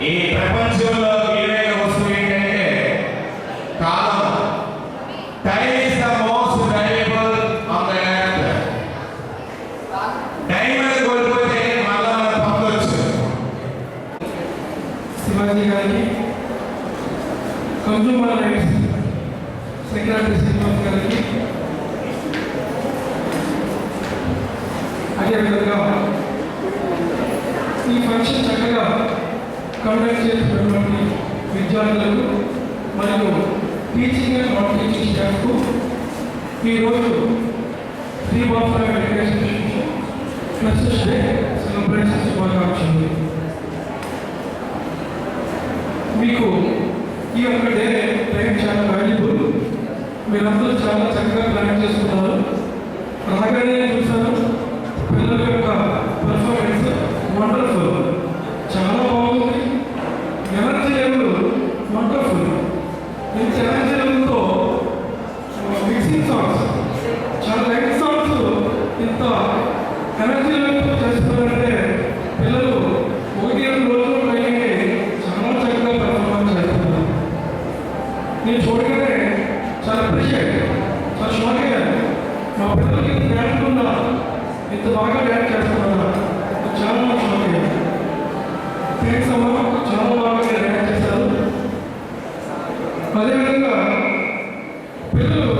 ఈ ప్రపంచంలో ఏదైనా వస్తువు ఏంటంటే కాలం. Time is the most valuable on the earth. Time అనేది కోల్పోతే మళ్ళా మనం పొందొచ్చు. శివాజీ గారికి, కన్జ్యూమర్ రైట్స్ సెక్రటరీ శ్రీనివాస్ గారికి, అదేవిధంగా ఈ ఫంక్షన్ చక్కగా కండక్ట్ చేసినటువంటి విద్యార్థులకు మరియు టీచింగ్ అండ్ నాన్ టీచింగ్ స్టాఫ్కు ఈరోజు శ్రీ బాబు ఎడ్యుకేషన్ ఫ్రెషర్స్ డే సెలబ్రేషన్ శుభాకాంక్షలు. మీకు ఈ యొక్క డే టైం చాలా వాల్యుబుల్. మీరందరూ చాలా చక్కగా ప్లాన్ చేసుకున్నారు. రాగానే చూసాను పిల్లల యొక్క పర్ఫార్మెన్స్ వండర్ఫుల్, చాలా బాగుంది. Energy level wonderful. ఇంత ఎనర్జీ లెవెల్తో మిక్సింగ్ సాంగ్స్, చాలా లైట్ సాంగ్స్ ఇంత ఎనర్జీ లెవెల్తో చేస్తున్నారంటే పిల్లలు 1-2 రోజులు ట్రైనింగ్ చాలా చక్కగా పర్ఫార్మెన్స్ చేస్తున్నారు. నేను చూడగానే చాలా అప్రిషియేట్, చాలా షాక్ అయ్యాను. మా పిల్లలకి డ్యాన్స్ ఉందా, ఇంత బాగా డ్యాన్స్ చేస్తున్నారా, చాలా షాక్ అయ్యాను. థ్యాంక్స్ అమ్మా, చాలా బాగా డ్యాన్స్ చేశారు. అదేవిధంగా పిల్లలు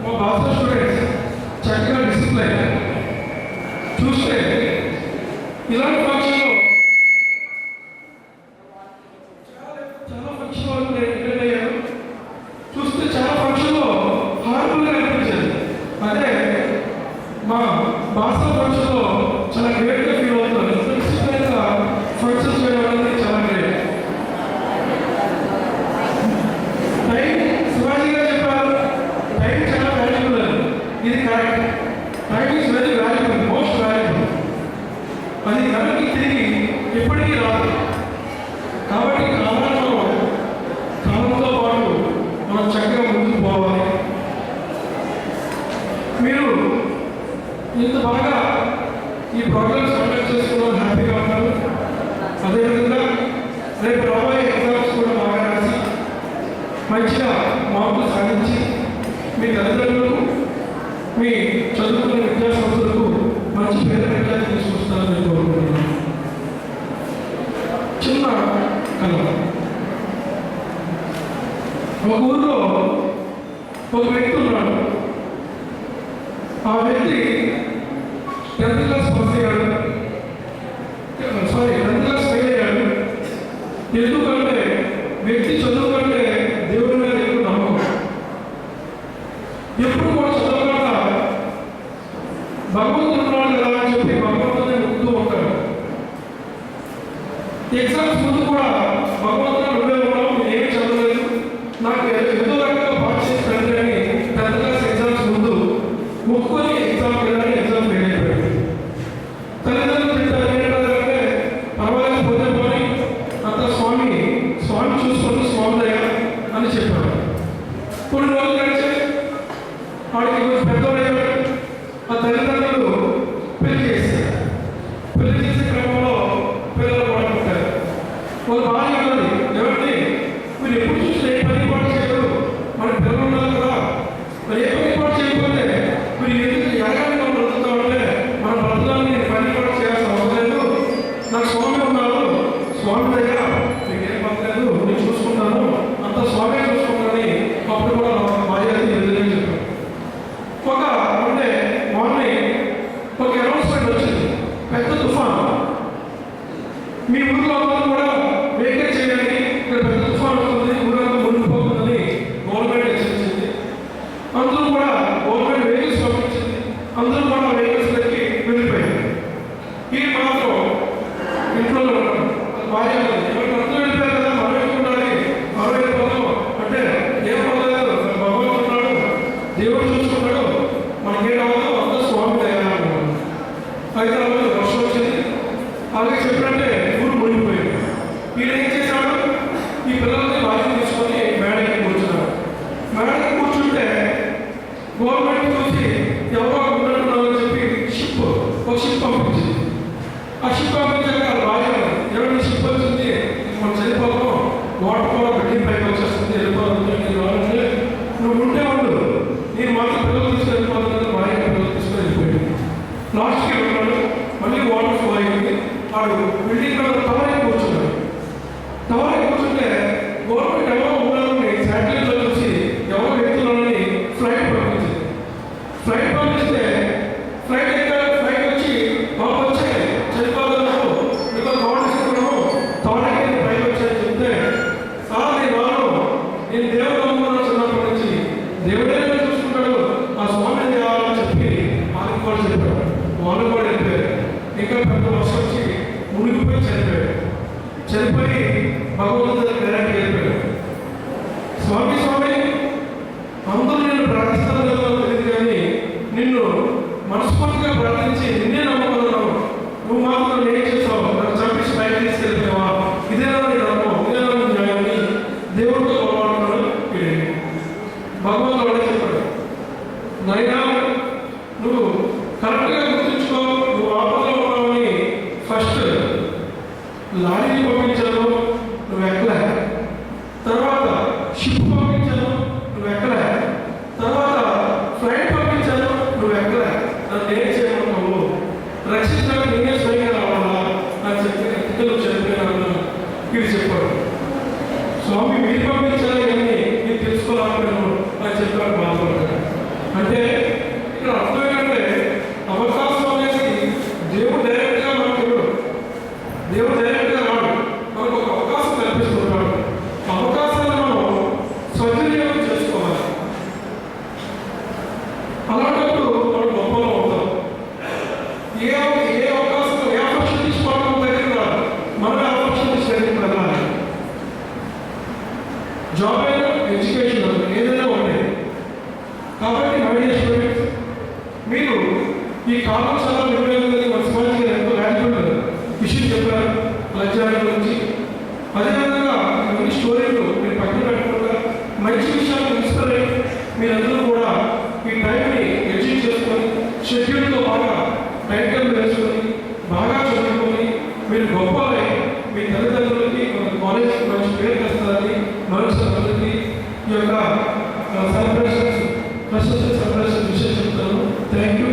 మా భాష స్టూడెంట్స్ చక్కగా డిసిప్లైన్ చూస్తే ఇలాంటి ఫంక్షన్లో చాలా ఫంక్షన్ వాళ్ళు అటెండ్ అయ్యారు. చూస్తే చాలా ఫంక్షన్లో హార్బుల్గా అనిపించింది. అదే మా భాష ఫంక్షన్లో చాలా గ్రేట్గా ఫీల్ అవుతుంది. డిసిప్లైన్గా ఫంక్షన్స్ చేయడం అనేది చాలా గ్రేట్. టైం శివాజీ గారు చెప్పారు, టైం చాలా వాల్యుబుల్ అని. ఇది correct. Time is very valuable, most valuable. అది వెనక్కి తిరిగి ఎప్పటికీ రాదు. కాబట్టి కాలంతో పాటు మనం చక్కగా ముందుకు పోవాలి. మీరు ఇంత బాగా ఈ ప్రోగ్రామ్స్ కండక్ట్ చేసుకున్న హ్యాపీగా ఉన్నారు. అదేవిధంగా రేపు రాబోయే ఎగ్జామ్స్ కూడా బాగా రాసి మంచిగా మార్కులు సాధించి మీ తల్లిదండ్రులకు, మీ చదువుకున్న విద్యాసంస్థలకు మంచి పేరు పెట్టాలని తీసుకొస్తారని నేను కోరుకుంటున్నాను. చిన్న కళ. ఒక ఊరిలో ఒక వ్యక్తి ఉన్నాడు. ఆ వ్యక్తి 10th క్లాస్ పాస్ అయ్యాడు. 10th క్లాస్ ఫెయిల్ అయ్యాడు. ఎందుకంటే వ్యక్తి చదువు కంటే దేవుడి మీద ఎక్కువ నమ్మకం. ఎప్పుడు కూడా చదవకుండా భగవంతుడు ఉన్నాడు కదా అని చెప్పి భగవంతుడిని ముక్తూ ఉంటాడు. ఎగ్జామ్స్ ముందు కూడా భగవంతుడు నువ్వే ఉన్నావు, నేను ఏమి చదవలేదు, నాకు ఏదో రకంగా పాస్ చేసి తండ్రి అని 10th క్లాస్ ఎగ్జామ్స్ ముందు ముక్కుని ఎగ్జామ్ వెళ్ళాలని ఎగ్జామ్ ఫెయిల్ అయిపోయాడు. తల్లిదండ్రులు తింటారు ఏంటంటే పర్వాలేదు పోతే పోని, అంత స్వామి చూసుకొని స్వామి దగ్గర అని చెప్పాడు. కొన్ని రోజులు గడిచి వాడికి కొంచెం పెద్దవాడు. ఆ తల్లిదండ్రులు పెళ్లి చేశారు. పెళ్లి చేసే క్రమంలో పిల్లలు కూడా పుట్టారు. వాళ్ళు బాగా ఉన్నది ఎవరిని మీరు ఎప్పుడు చూసినా ఏ పని పాటు చేయరు, మన పిల్లలు ఉన్నారు కదా, మరి ఏ పని పాటు చేయకపోతే మీరు ఎందుకు ఎలాగని మనం బ్రతుకుతామంటే మన బ్రతకాలని పని పాటు చేయాల్సిన అవసరం లేదు, నాకు స్వామి ఉన్నారు, స్వామి దగ్గర మీకేం పర్లేదు, నేను చూసుకుంటాను, అంత స్వామి చూసుకుంటానని అప్పుడు కూడా భార్య ఎదురుగా చెప్పారు. అంటే మార్నింగ్ ఒక అనౌన్స్మెంట్ వచ్చింది, పెద్ద తుఫాన్ మీ ఊరిలో అందరూ కూడా వేకేట్ చేయండి, ఇక్కడ పెద్ద తుఫాన్ వస్తుంది, ఊరంతా మునిగిపోతుందని గవర్నమెంట్ హెచ్చరించింది. అందరూ కూడా గవర్నమెంట్ వెహికల్స్ పంపించింది. అందరూ కూడా వెహికల్స్ దగ్గరికి వెళ్ళిపోయారు. ఈ మాత్రం ఇంట్లో భార్య అందరూ వెళ్ళిపోయారు కదా, మనం చెప్పి భగవంతుడు డైరెక్ట్ వెళ్ళిపోయాడు. స్వామి స్వామి అందరూ నిన్ను ప్రార్థిస్తాను తెలియదు, కానీ నిన్ను మనస్ఫూర్తిగా ప్రార్థించి నిన్నే నమ్ముకున్నావు, నువ్వు మాత్రం ఏం చేసావు, నన్ను చంపించి బయట తీసుకెళ్తావా, ఇదేనా నీ నమ్మకం, ఇదేనా నీ న్యాయాన్ని దేవుడితో పోరాడుతున్నాడు. భగవంతుడు అలా చెప్పాడు, నైనా నువ్వు కరెక్ట్గా గుర్తుంచుకో, నువ్వు ఆపదలో ఉన్నావని ఫస్ట్ లారీని పంపించాను, నువ్వు ఎక్కలే. తర్వాత షిప్ పంపించాను, నువ్వు ఎక్కలే. తర్వాత ఫ్లైట్ పంపించాను, నువ్వు ఎక్కలే. నన్ను ఏం చేయమంటావు, రక్షించడానికి నేనే స్వయంగా రావాలా అని చెప్పి ఇద్దరు చనిపోయినాను ఇది చెప్పాడు. స్వామి మీరు పంపించాలి కానీ నేను తెలుసుకోవాలను అని చెప్పాడు బాధపడ్డాడు. అంటే ఇక్కడ అర్థం ఏంటంటే అవకాశం అనేది దేవుడు డైరెక్ట్గా మనకు ఇవ్వడు, దేవుడు డైరెక్ట్గా రాడు, మనకు ఒక అవకాశం కల్పిస్తున్నాడు. అవకాశాన్ని మనం సద్వినియోగం చేసుకోవాలి. అలాంటప్పుడు మనం గొప్పలో ఉంటాం. ఏ అవకాశం ఏ ఆపర్చునిటీస్ మనం దగ్గర రాదు, మన ఆపర్చునిటీస్ దగ్గరికి వెళ్ళాలి. జాబ్ అయినా ఎడ్యుకేషన్ ఏదైనా ఉంటాయి. కాబట్టి మై డియర్ స్టూడెంట్స్, మీరు ఈ కాలం చాలా విలువైనదని మన సమాజంలో ఎంతో వాల్యుబుల్ విషయం చెప్పారు లజ్జాల గురించి. అదేవిధంగా కొన్ని స్టోరీలు మీరు పక్కన పెట్టకుండా మంచి విషయాలు తెలుసుకొని మీరందరూ కూడా ఈ టైంని అచీవ్ చేసుకొని షెడ్యూల్తో బాగా టైం టేబుల్ వేసుకొని బాగా చదువుకొని మీరు గొప్పలై మీ తల్లిదండ్రులకి మన కాలేజ్కి మంచి పేరు తెస్తారని మరొకసారి ఈ యొక్క సెలబ్రేషన్స్ సెలబ్రేషన్ విషయం చెప్తాను. Thank you.